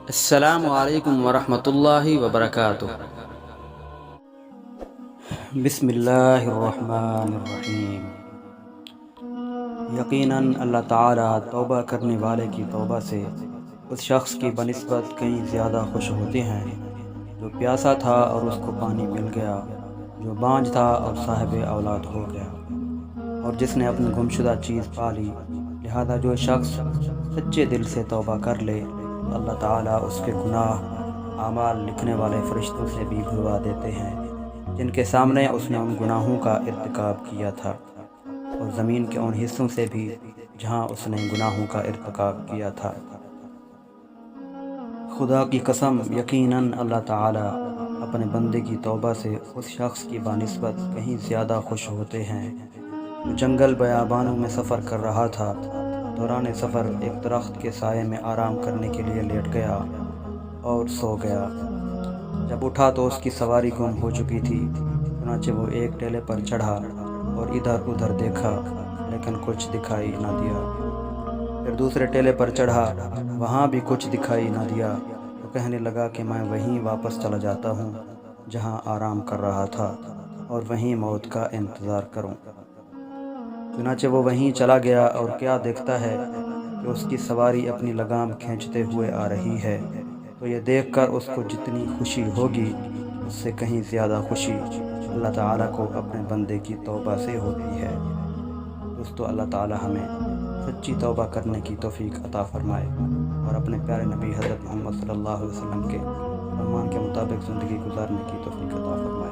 السلام علیکم ورحمۃ اللہ وبرکاتہ۔ بسم اللہ الرحمن الرحیم۔ یقیناً اللہ تعالیٰ توبہ کرنے والے کی توبہ سے اس شخص کی بنسبت کہیں زیادہ خوش ہوتے ہیں جو پیاسا تھا اور اس کو پانی مل گیا، جو بانجھ تھا اور صاحب اولاد ہو گیا، اور جس نے اپنی گمشدہ چیز پا لی۔ لہذا جو شخص سچے دل سے توبہ کر لے تو اللہ تعالیٰ اس کے گناہ اعمال لکھنے والے فرشتوں سے بھی بھروا دیتے ہیں جن کے سامنے اس نے ان گناہوں کا ارتکاب کیا تھا، اور زمین کے ان حصوں سے بھی جہاں اس نے گناہوں کا ارتکاب کیا تھا۔ خدا کی قسم، یقیناً اللہ تعالیٰ اپنے بندے کی توبہ سے اس شخص کی بنسبت کہیں زیادہ خوش ہوتے ہیں جو جنگل بیابانوں میں سفر کر رہا تھا۔ دوران سفر ایک درخت کے سائے میں آرام کرنے کے لیے لیٹ گیا اور سو گیا۔ جب اٹھا تو اس کی سواری گم ہو چکی تھی، چنانچہ وہ ایک ٹیلے پر چڑھا اور ادھر ادھر دیکھا لیکن کچھ دکھائی نہ دیا۔ پھر دوسرے ٹیلے پر چڑھا، وہاں بھی کچھ دکھائی نہ دیا تو کہنے لگا کہ میں وہیں واپس چلا جاتا ہوں جہاں آرام کر رہا تھا اور وہیں موت کا انتظار کروں۔ چنانچہ وہ وہیں چلا گیا اور کیا دیکھتا ہے کہ اس کی سواری اپنی لگام کھینچتے ہوئے آ رہی ہے، تو یہ دیکھ کر اس کو جتنی خوشی ہوگی اس سے کہیں زیادہ خوشی اللہ تعالیٰ کو اپنے بندے کی توبہ سے ہوتی ہے۔ دوستو، اللہ تعالیٰ ہمیں سچی توبہ کرنے کی توفیق عطا فرمائے اور اپنے پیارے نبی حضرت محمد صلی اللہ علیہ وسلم کے فرمان کے مطابق زندگی گزارنے کی توفیق عطا فرمائے۔